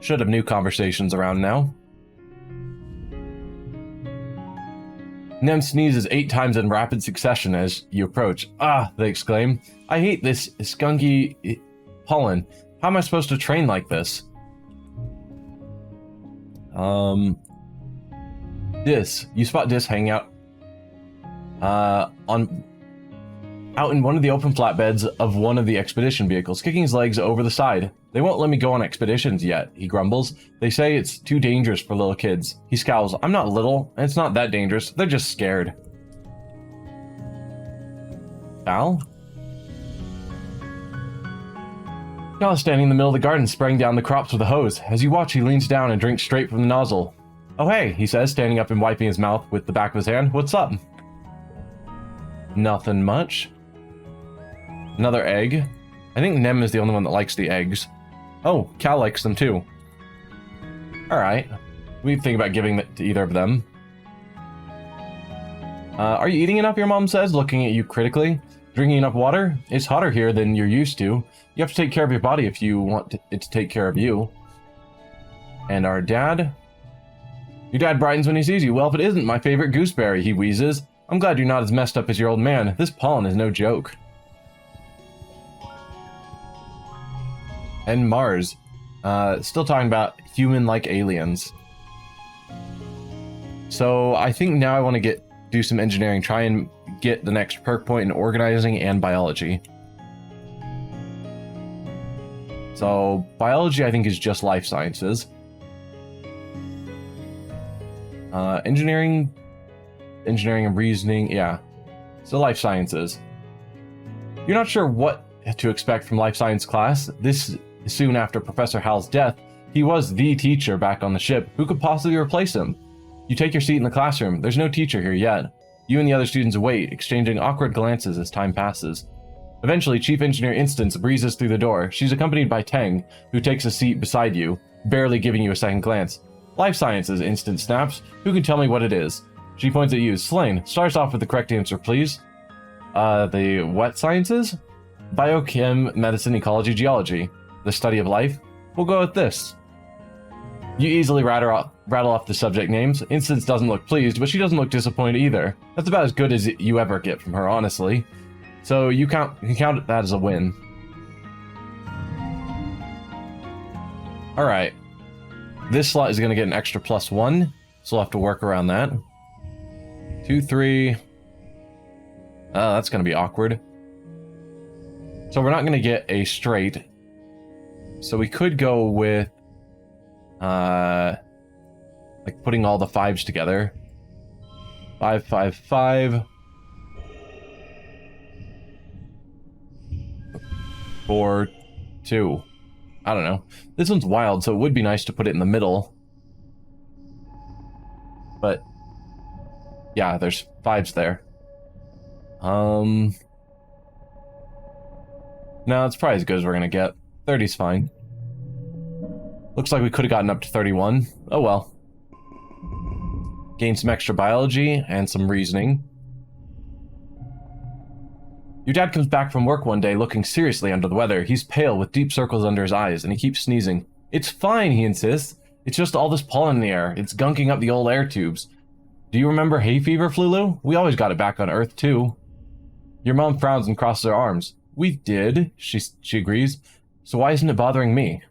Should have new conversations around now. Nem sneezes 8 times in rapid succession as you approach. Ah, they exclaim. I hate this skunky Pollen. How am I supposed to train like this? You spot Dis hanging out out in one of the open flatbeds of one of the expedition vehicles, kicking his legs over the side. They won't let me go on expeditions yet, he grumbles. They say it's too dangerous for little kids. He scowls. I'm not little, and it's not that dangerous. They're just scared. Cal? Cal is standing in the middle of the garden, spraying down the crops with a hose. As you watch, he leans down and drinks straight from the nozzle. Oh hey, he says, standing up and wiping his mouth with the back of his hand. What's up? Nothing much. Another egg. I think Nem is the only one that likes the eggs. Oh, Cal likes them too. Alright. We think about giving it to either of them. Are you eating enough, your mom says, looking at you critically? Drinking enough water? It's hotter here than you're used to. You have to take care of your body if you want it to take care of you. And our dad? Your dad brightens when he sees you. Well, if it isn't my favorite gooseberry, he wheezes. I'm glad you're not as messed up as your old man. This pollen is no joke. And Mars. Still talking about human-like aliens. So I think now I want to do some engineering, try and get the next perk point in organizing and biology. So biology I think is just life sciences. Engineering and reasoning, yeah. So life sciences. You're not sure what to expect from life science class. This soon after Professor Hal's death, he was the teacher back on the ship. Who could possibly replace him? You take your seat in the classroom. There's no teacher here yet. You and the other students wait, exchanging awkward glances as time passes. Eventually, Chief Engineer Instance breezes through the door. She's accompanied by Teng, who takes a seat beside you, barely giving you a second glance. Life sciences, Instance snaps. Who can tell me what it is? She points at you. Slane, start off with the correct answer, please. The what sciences? Biochem, medicine, ecology, geology. The study of life? We'll go with this. You easily rattle off the subject names. Instance doesn't look pleased, but she doesn't look disappointed either. That's about as good as you ever get from her, honestly. So you can count that as a win. Alright. This slot is going to get an extra +1, so we'll have to work around that. 2, 3... that's going to be awkward. So we're not going to get a straight. So we could go with... like putting all the 5s together. 5, 5, 5. 4, 2. I don't know. This one's wild, so it would be nice to put it in the middle. But yeah, there's 5s there. No, it's probably as good as we're gonna get. 30's fine. Looks like we could have gotten up to 31. Oh well. Gain some extra biology and some reasoning. Your dad comes back from work one day looking seriously under the weather. He's pale with deep circles under his eyes and he keeps sneezing. It's fine, he insists. It's just all this pollen in the air. It's gunking up the old air tubes. Do you remember hay fever, Flulu? We always got it back on Earth too. Your mom frowns and crosses her arms. We did, she agrees. So why isn't it bothering me?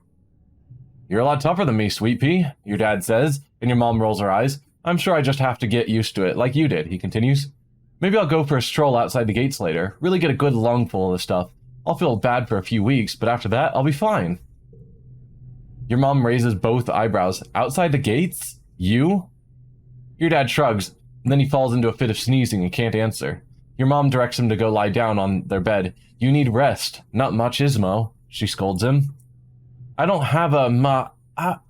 You're a lot tougher than me, Sweet Pea, your dad says, and your mom rolls her eyes. I'm sure I just have to get used to it, like you did, he continues. Maybe I'll go for a stroll outside the gates later, really get a good lungful of the stuff. I'll feel bad for a few weeks, but after that, I'll be fine. Your mom raises both eyebrows. Outside the gates? You? Your dad shrugs, and then he falls into a fit of sneezing and can't answer. Your mom directs him to go lie down on their bed. You need rest, not machismo, she scolds him. I don't have a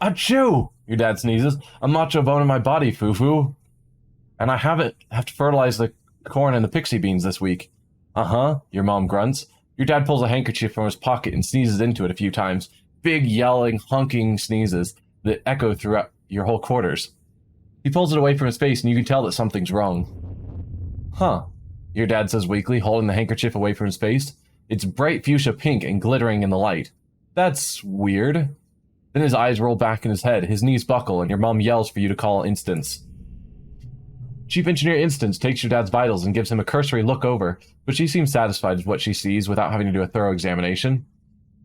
achoo! Your dad sneezes. A macho bone in my body, foo-foo. And I have to fertilize the corn and the pixie beans this week. Uh-huh, your mom grunts. Your dad pulls a handkerchief from his pocket and sneezes into it a few times. Big, yelling, honking sneezes that echo throughout your whole quarters. He pulls it away from his face and you can tell that something's wrong. Huh, your dad says weakly, holding the handkerchief away from his face. It's bright fuchsia pink and glittering in the light. That's weird. Then his eyes roll back in his head, his knees buckle, and your mom yells for you to call Instance. Chief Engineer Instance takes your dad's vitals and gives him a cursory look over, but she seems satisfied with what she sees without having to do a thorough examination.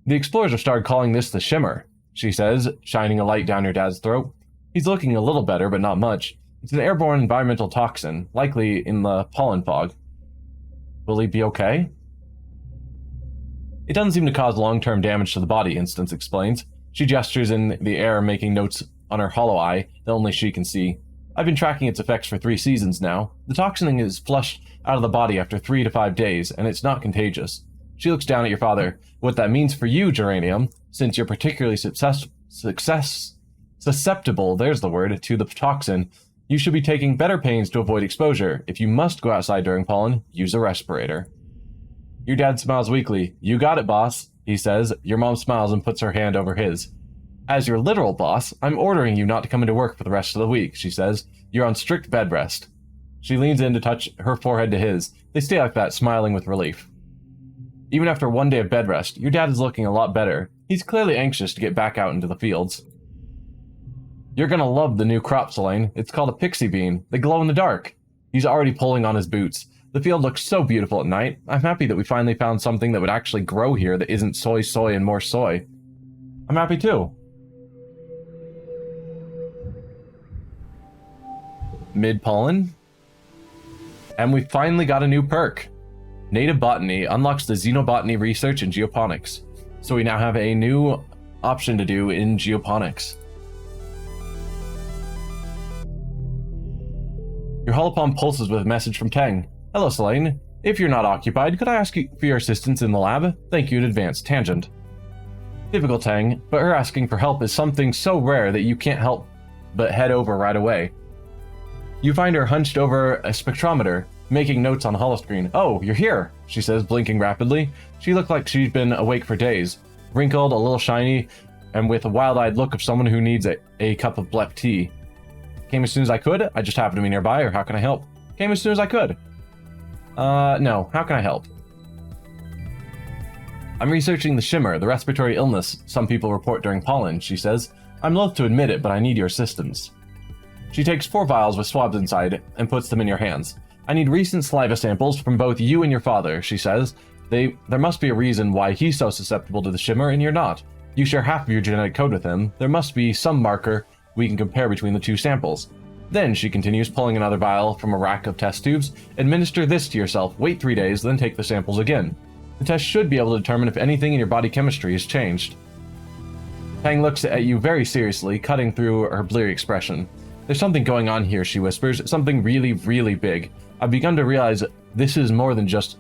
The explorers have started calling this the Shimmer, she says, shining a light down your dad's throat. He's looking a little better, but not much. It's an airborne environmental toxin, likely in the pollen fog. Will he be okay? It doesn't seem to cause long-term damage to the body, Instance explains. She gestures in the air, making notes on her hollow eye that only she can see. I've been tracking its effects for 3 seasons now. The toxin is flushed out of the body after 3 to 5 days, and it's not contagious. She looks down at your father. What that means for you, Geranium, since you're particularly susceptible, there's the word, to the toxin, you should be taking better pains to avoid exposure. If you must go outside during pollen, use a respirator. Your dad smiles weakly. You got it, boss, he says. Your mom smiles and puts her hand over his. As your literal boss, I'm ordering you not to come into work for the rest of the week, she says. You're on strict bed rest. She leans in to touch her forehead to his. They stay like that, smiling with relief. Even after 1 day of bed rest, your dad is looking a lot better. He's clearly anxious to get back out into the fields. You're gonna love the new crop, Selene. It's called a pixie bean. They glow in the dark. He's already pulling on his boots. The field looks so beautiful at night. I'm happy that we finally found something that would actually grow here that isn't soy, and more soy. I'm happy too. Mid-pollen. And we finally got a new perk. Native Botany unlocks the Xenobotany research in geoponics. So we now have a new option to do in geoponics. Your holopalm pulses with a message from Tang. Hello, Selene. If you're not occupied, could I ask you for your assistance in the lab? Thank you in advance. Tangent. Typical Tang, but her asking for help is something so rare that you can't help but head over right away. You find her hunched over a spectrometer, making notes on a holoscreen. Oh, you're here, she says, blinking rapidly. She looked like she'd been awake for days, wrinkled, a little shiny, and with a wild-eyed look of someone who needs a cup of black tea. Came as soon as I could. I just happened to be nearby, or how can I help? Came as soon as I could. No. How can I help? I'm researching the Shimmer, the respiratory illness some people report during pollen, she says. I'm loath to admit it, but I need your assistance. She takes 4 vials with swabs inside and puts them in your hands. I need recent saliva samples from both you and your father, she says. There must be a reason why he's so susceptible to the Shimmer and you're not. You share half of your genetic code with him. There must be some marker we can compare between the 2 samples. Then, she continues, pulling another vial from a rack of test tubes. Administer this to yourself, wait 3 days, then take the samples again. The test should be able to determine if anything in your body chemistry has changed. Tang looks at you very seriously, cutting through her bleary expression. There's something going on here, she whispers. Something really, really big. I've begun to realize this is more than just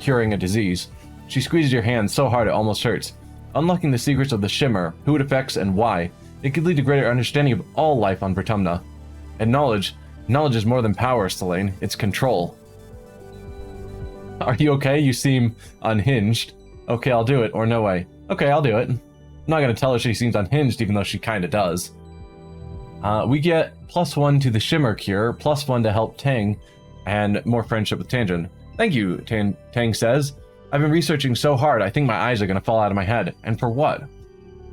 curing a disease. She squeezes your hand so hard it almost hurts. Unlocking the secrets of the Shimmer, who it affects and why. It could lead to greater understanding of all life on Vertumna. And knowledge is more than power, Selene. It's control. Are you okay? You seem unhinged. Okay, I'll do it, or no way. Okay, I'll do it. I'm not gonna tell her she seems unhinged, even though she kinda does. We get +1 to the Shimmer cure, +1 to help Tang, and more friendship with Tangent. Thank you, Tang says. I've been researching so hard, I think my eyes are gonna fall out of my head. And for what?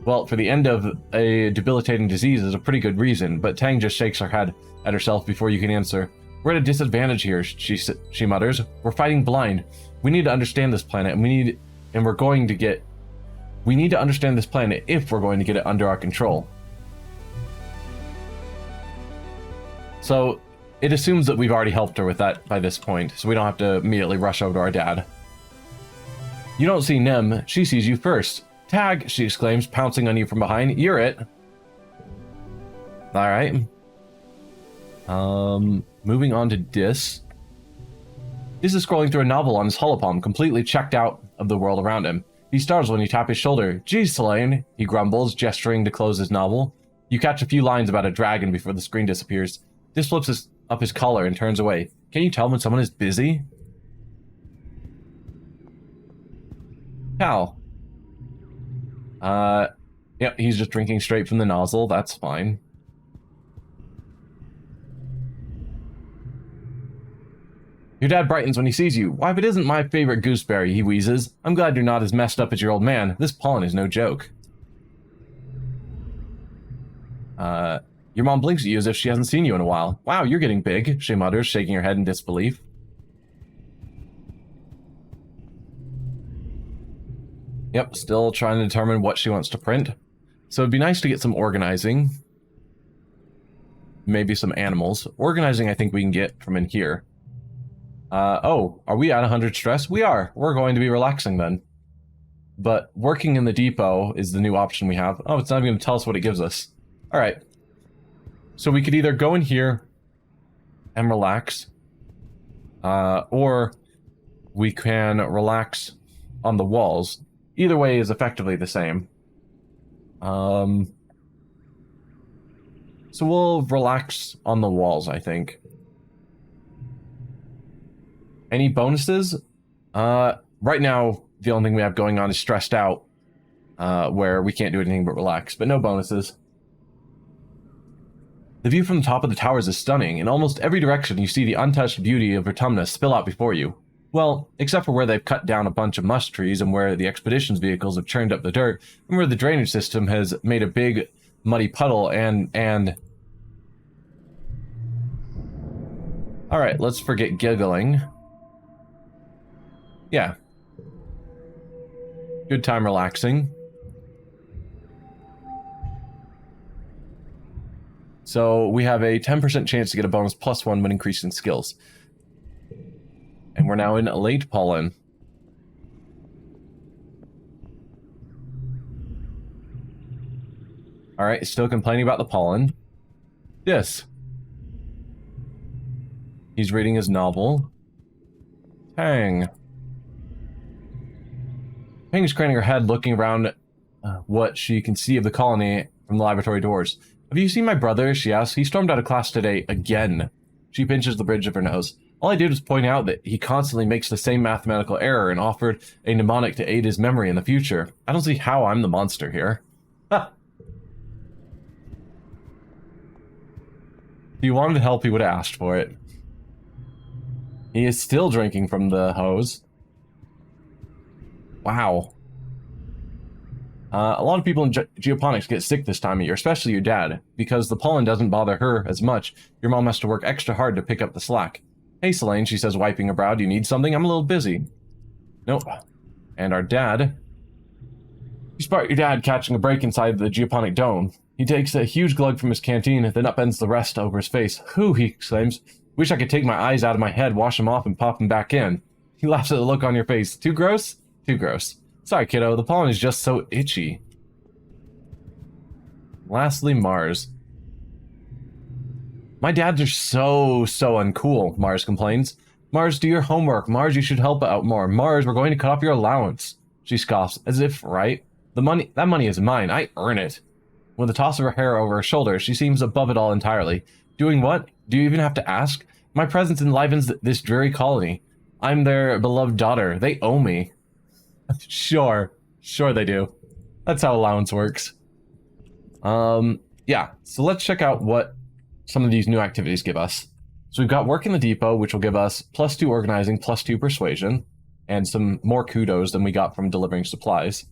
Well, for the end of a debilitating disease is a pretty good reason, but Tang just shakes her head at herself before you can answer. We're at a disadvantage here, she mutters. We're fighting blind. We need to understand this planet, and we need to understand this planet if we're going to get it under our control. So, it assumes that we've already helped her with that by this point, so we don't have to immediately rush over to our dad. You don't see Nem, she sees you first. Tag, she exclaims, pouncing on you from behind. You're it. Alright. Moving on to Dis. Dis is scrolling through a novel on his holopalm, completely checked out of the world around him. He startles when you tap his shoulder. Geez, Selene, he grumbles, gesturing to close his novel. You catch a few lines about a dragon before the screen disappears. Dis flips up his collar and turns away. Can you tell when someone is busy? Cal. Yep, he's just drinking straight from the nozzle. That's fine. Your dad brightens when he sees you. Why, if it isn't my favorite gooseberry, he wheezes. I'm glad you're not as messed up as your old man. This pollen is no joke. Your mom blinks at you as if she hasn't seen you in a while. Wow, you're getting big, she mutters, shaking her head in disbelief. Yep, still trying to determine what she wants to print. So it'd be nice to get some organizing. Maybe some animals. Organizing I think we can get from in here. Oh, are we at 100 stress? We are. We're going to be relaxing then. But working in the depot is the new option we have. Oh, it's not even going to tell us what it gives us. Alright. So we could either go in here and relax. Or we can relax on the walls. Either way is effectively the same. So we'll relax on the walls, I think. Any bonuses? Right now, the only thing we have going on is stressed out, where we can't do anything but relax, but no bonuses. The view from the top of the towers is stunning. In almost every direction, you see the untouched beauty of Vertumna spill out before you. Well, except for where they've cut down a bunch of musk trees and where the expedition's vehicles have churned up the dirt, and where the drainage system has made a big, muddy puddle and... Alright, let's forget giggling. Yeah. Good time relaxing. So we have a 10% chance to get a bonus +1 when increasing skills. And we're now in late Pollen. Alright, still complaining about the pollen. Yes. He's reading his novel. Tang. Ping's craning her head, looking around what she can see of the colony from the laboratory doors. Have you seen my brother? She asks. He stormed out of class today again. She pinches the bridge of her nose. All I did was point out that he constantly makes the same mathematical error and offered a mnemonic to aid his memory in the future. I don't see how I'm the monster here. Ha! If he wanted help, he would have asked for it. He is still drinking from the hose. Wow. A lot of people in geoponics get sick this time of year, especially your dad. Because the pollen doesn't bother her as much, your mom has to work extra hard to pick up the slack. Hey, Selene, she says, wiping her brow. Do you need something? I'm a little busy. Nope. And our dad... You spot your dad catching a break inside the geoponic dome. He takes a huge glug from his canteen, then upends the rest over his face. Whew, he exclaims. Wish I could take my eyes out of my head, wash them off, and pop them back in. He laughs at the look on your face. Too gross? Too gross. Sorry, kiddo. The pollen is just so itchy. Lastly, Mars. My dads are so uncool, Mars complains. Mars, do your homework. Mars, you should help out more. Mars, we're going to cut off your allowance. She scoffs, as if, right? That money is mine. I earn it. With a toss of her hair over her shoulder, she seems above it all entirely. Doing what? Do you even have to ask? My presence enlivens this dreary colony. I'm their beloved daughter. They owe me. Sure they do. That's how allowance works. Yeah, so let's check out what some of these new activities give us. So we've got work in the depot, which will give us +2 organizing, +2 persuasion, and some more kudos than we got from delivering supplies.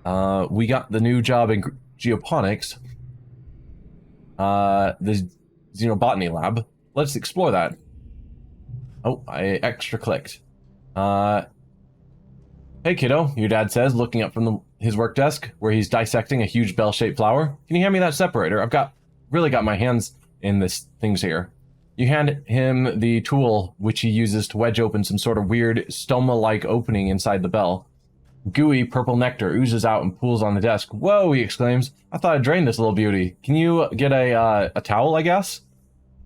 We got the new job in geoponics, the xenobotany lab. Let's explore that. Oh, I extra clicked. Hey kiddo, your dad says, looking up from his work desk, where he's dissecting a huge bell-shaped flower. Can you hand me that separator? I've really got my hands in this things here. You hand him the tool, which he uses to wedge open some sort of weird stoma-like opening inside the bell. Gooey purple nectar oozes out and pools on the desk. Whoa, he exclaims. I thought I'd drained this little beauty. Can you get a towel, I guess?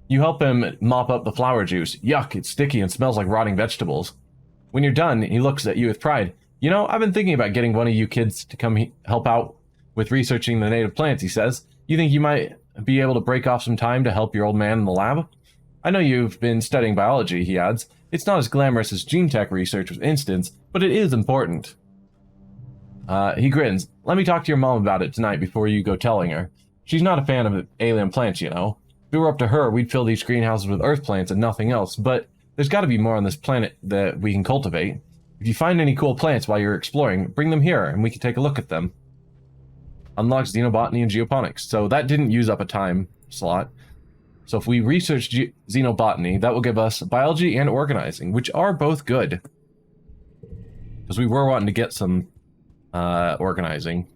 You help him mop up the flower juice. Yuck, it's sticky and smells like rotting vegetables. When you're done, he looks at you with pride. You know, I've been thinking about getting one of you kids to come help out with researching the native plants, he says. You think you might be able to break off some time to help your old man in the lab? I know you've been studying biology, he adds. It's not as glamorous as gene tech research, for instance, but it is important. He grins. Let me talk to your mom about it tonight before you go telling her. She's not a fan of alien plants, you know. If it were up to her, we'd fill these greenhouses with earth plants and nothing else, but there's got to be more on this planet that we can cultivate. If you find any cool plants while you're exploring, bring them here and we can take a look at them. Unlocks xenobotany and geoponics. So that didn't use up a time slot. So if we research xenobotany, that will give us biology and organizing, which are both good. Because we were wanting to get some organizing.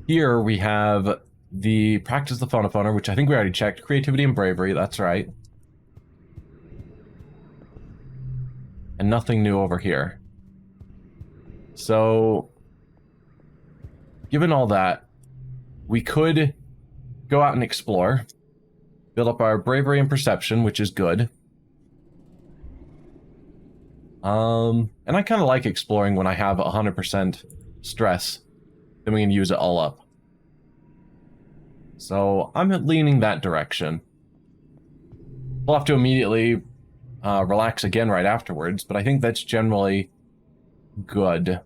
Here we have the practice the phonophoner, which I think we already checked. Creativity and bravery, that's right. And nothing new over here. So, given all that, we could go out and explore. Build up our bravery and perception, which is good. And I kind of like exploring when I have 100% stress. Then we can use it all up. So, I'm leaning that direction. We'll have to immediately relax again right afterwards, but I think that's generally good.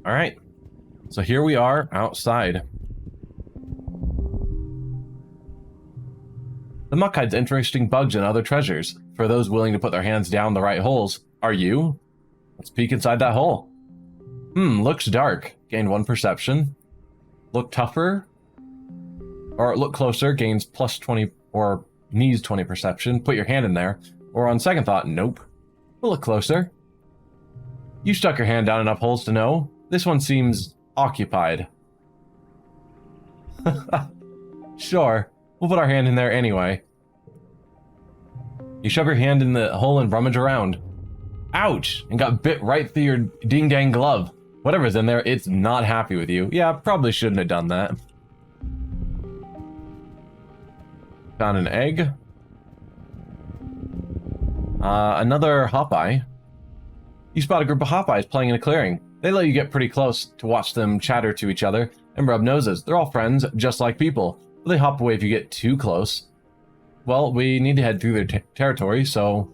Alright, so here we are outside. The muck hides interesting bugs and other treasures. For those willing to put their hands down the right holes, are you? Let's peek inside that hole. Looks dark. Gain 1 perception. Look tougher. Or look closer, gains plus 20, or needs 20 perception. Put your hand in there. Or on second thought, nope. We'll look closer. You stuck your hand down enough holes to know. This one seems occupied. Sure, we'll put our hand in there anyway. You shove your hand in the hole and rummage around. Ouch! And got bit right through your ding-dang glove. Whatever's in there, it's not happy with you. Yeah, probably shouldn't have done that. Found an egg. Another hop-eye. You spot a group of hop-eyes playing in a clearing. They let you get pretty close to watch them chatter to each other and rub noses. They're all friends, just like people. But they hop away if you get too close. Well, we need to head through their territory, so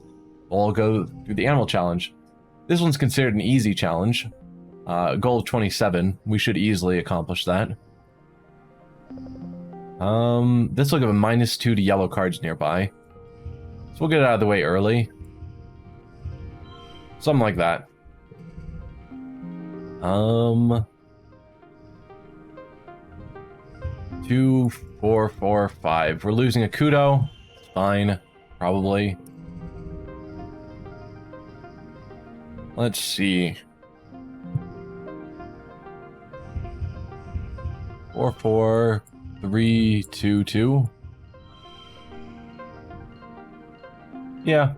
we'll go through the animal challenge. This one's considered an easy challenge. Goal of 27. We should easily accomplish that. This will give a -2 to yellow cards nearby. So we'll get it out of the way early. Something like that. 2, 4, 4, 5. We're losing a kudo. Fine. Probably. Let's see. 4, 4, 3, 2, 2. Yeah.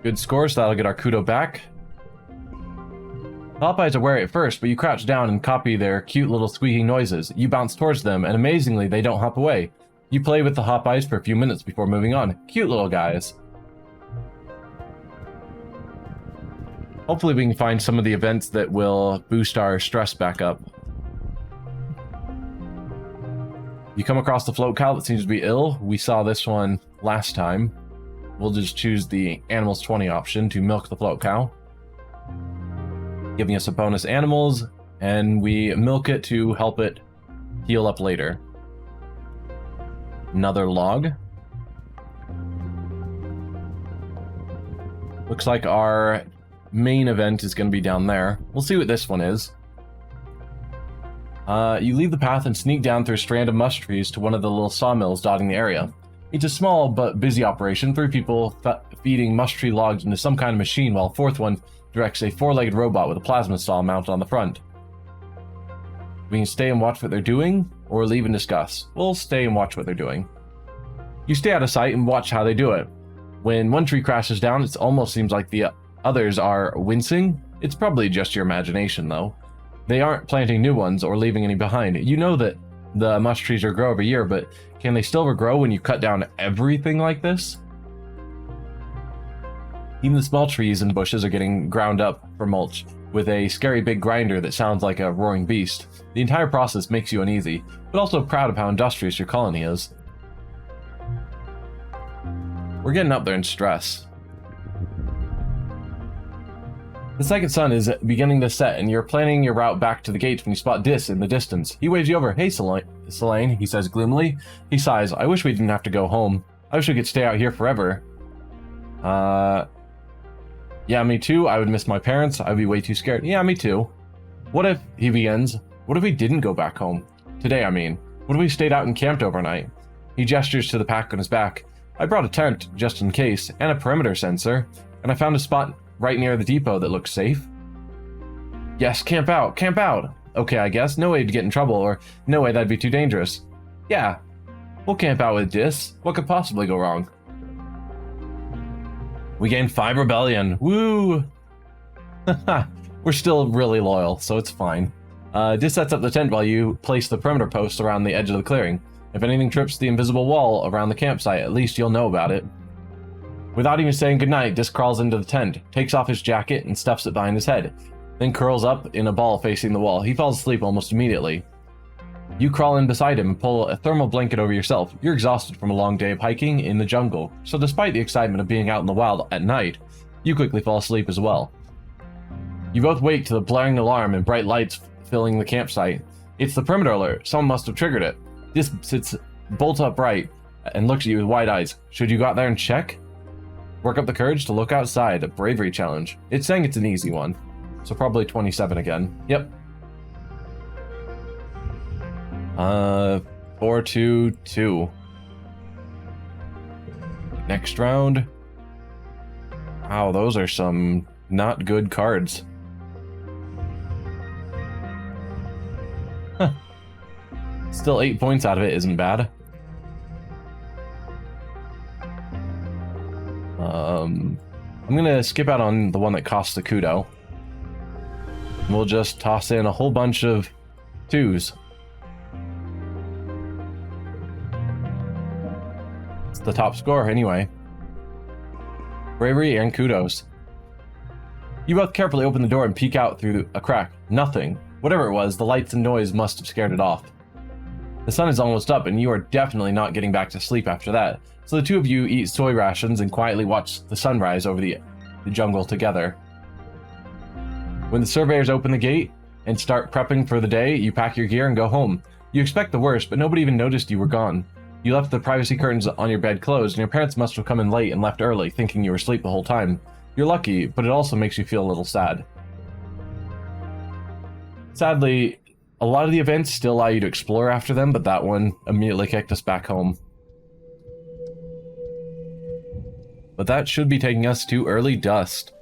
Good score, so that'll get our kudo back. Hop-eyes are wary at first, but you crouch down and copy their cute little squeaking noises. You bounce towards them, and amazingly, they don't hop away. You play with the hop-eyes for a few minutes before moving on. Cute little guys. Hopefully we can find some of the events that will boost our stress back up. You come across the float cow that seems to be ill. We saw this one last time. We'll just choose the Animals 20 option to milk the float cow, giving us a bonus animals, and we milk it to help it heal up later. Another log. Looks like our main event is going to be down there. We'll see what this one is. You leave the path and sneak down through a strand of mush trees to one of the little sawmills dotting the area. It's a small but busy operation, 3 people feeding mush tree logs into some kind of machine, while a 4th one directs a 4-legged robot with a plasma saw mounted on the front. We can stay and watch what they're doing, or leave and discuss. We'll stay and watch what they're doing. You stay out of sight and watch how they do it. When one tree crashes down, it almost seems like the others are wincing. It's probably just your imagination, though. They aren't planting new ones or leaving any behind. You know that the mush trees regrow every year, but can they still regrow when you cut down everything like this? Even the small trees and bushes are getting ground up for mulch, with a scary big grinder that sounds like a roaring beast. The entire process makes you uneasy, but also proud of how industrious your colony is. We're getting up there in stress. The second sun is beginning to set, and you're planning your route back to the gates when you spot Dis in the distance. He waves you over. Hey, Selene, he says gloomily. He sighs. I wish we didn't have to go home. I wish we could stay out here forever. Yeah, me too. I would miss my parents. I'd be way too scared. Yeah, me too. What if, he begins, what if we didn't go back home? Today, I mean. What if we stayed out and camped overnight? He gestures to the pack on his back. I brought a tent, just in case, and a perimeter sensor, and I found a spot right near the depot that looks safe. Yes, camp out, camp out! Okay, I guess, no way to get in trouble, or no way that'd be too dangerous. Yeah, we'll camp out with Dis. What could possibly go wrong? We gained 5 rebellion. Woo! We're still really loyal, so it's fine. Dis sets up the tent while you place the perimeter posts around the edge of the clearing. If anything trips the invisible wall around the campsite, at least you'll know about it. Without even saying goodnight, Dis crawls into the tent, takes off his jacket, and stuffs it behind his head, then curls up in a ball facing the wall. He falls asleep almost immediately. You crawl in beside him and pull a thermal blanket over yourself. You're exhausted from a long day of hiking in the jungle, so despite the excitement of being out in the wild at night, you quickly fall asleep as well. You both wake to the blaring alarm and bright lights filling the campsite. It's the perimeter alert. Someone must have triggered it. Dis sits bolt upright and looks at you with wide eyes. Should you go out there and check? Work up the courage to look outside. A bravery challenge. It's saying it's an easy one. So probably 27 again. Yep. 4-2-2. Next round. Wow, those are some not good cards. Huh. Still 8 points out of it isn't bad. I'm gonna skip out on the one that costs the kudo. We'll just toss in a whole bunch of 2s. It's the top score anyway. Bravery and kudos. You both carefully open the door and peek out through a crack. Nothing. Whatever it was, the lights and noise must have scared it off. The sun is almost up and you are definitely not getting back to sleep after that, so the two of you eat soy rations and quietly watch the sunrise over the jungle together. When the surveyors open the gate and start prepping for the day, you pack your gear and go home. You expect the worst, but nobody even noticed you were gone. You left the privacy curtains on your bed closed, and your parents must have come in late and left early, thinking you were asleep the whole time. You're lucky, but it also makes you feel a little sad. Sadly, a lot of the events still allow you to explore after them, but that one immediately kicked us back home. But that should be taking us to early dust.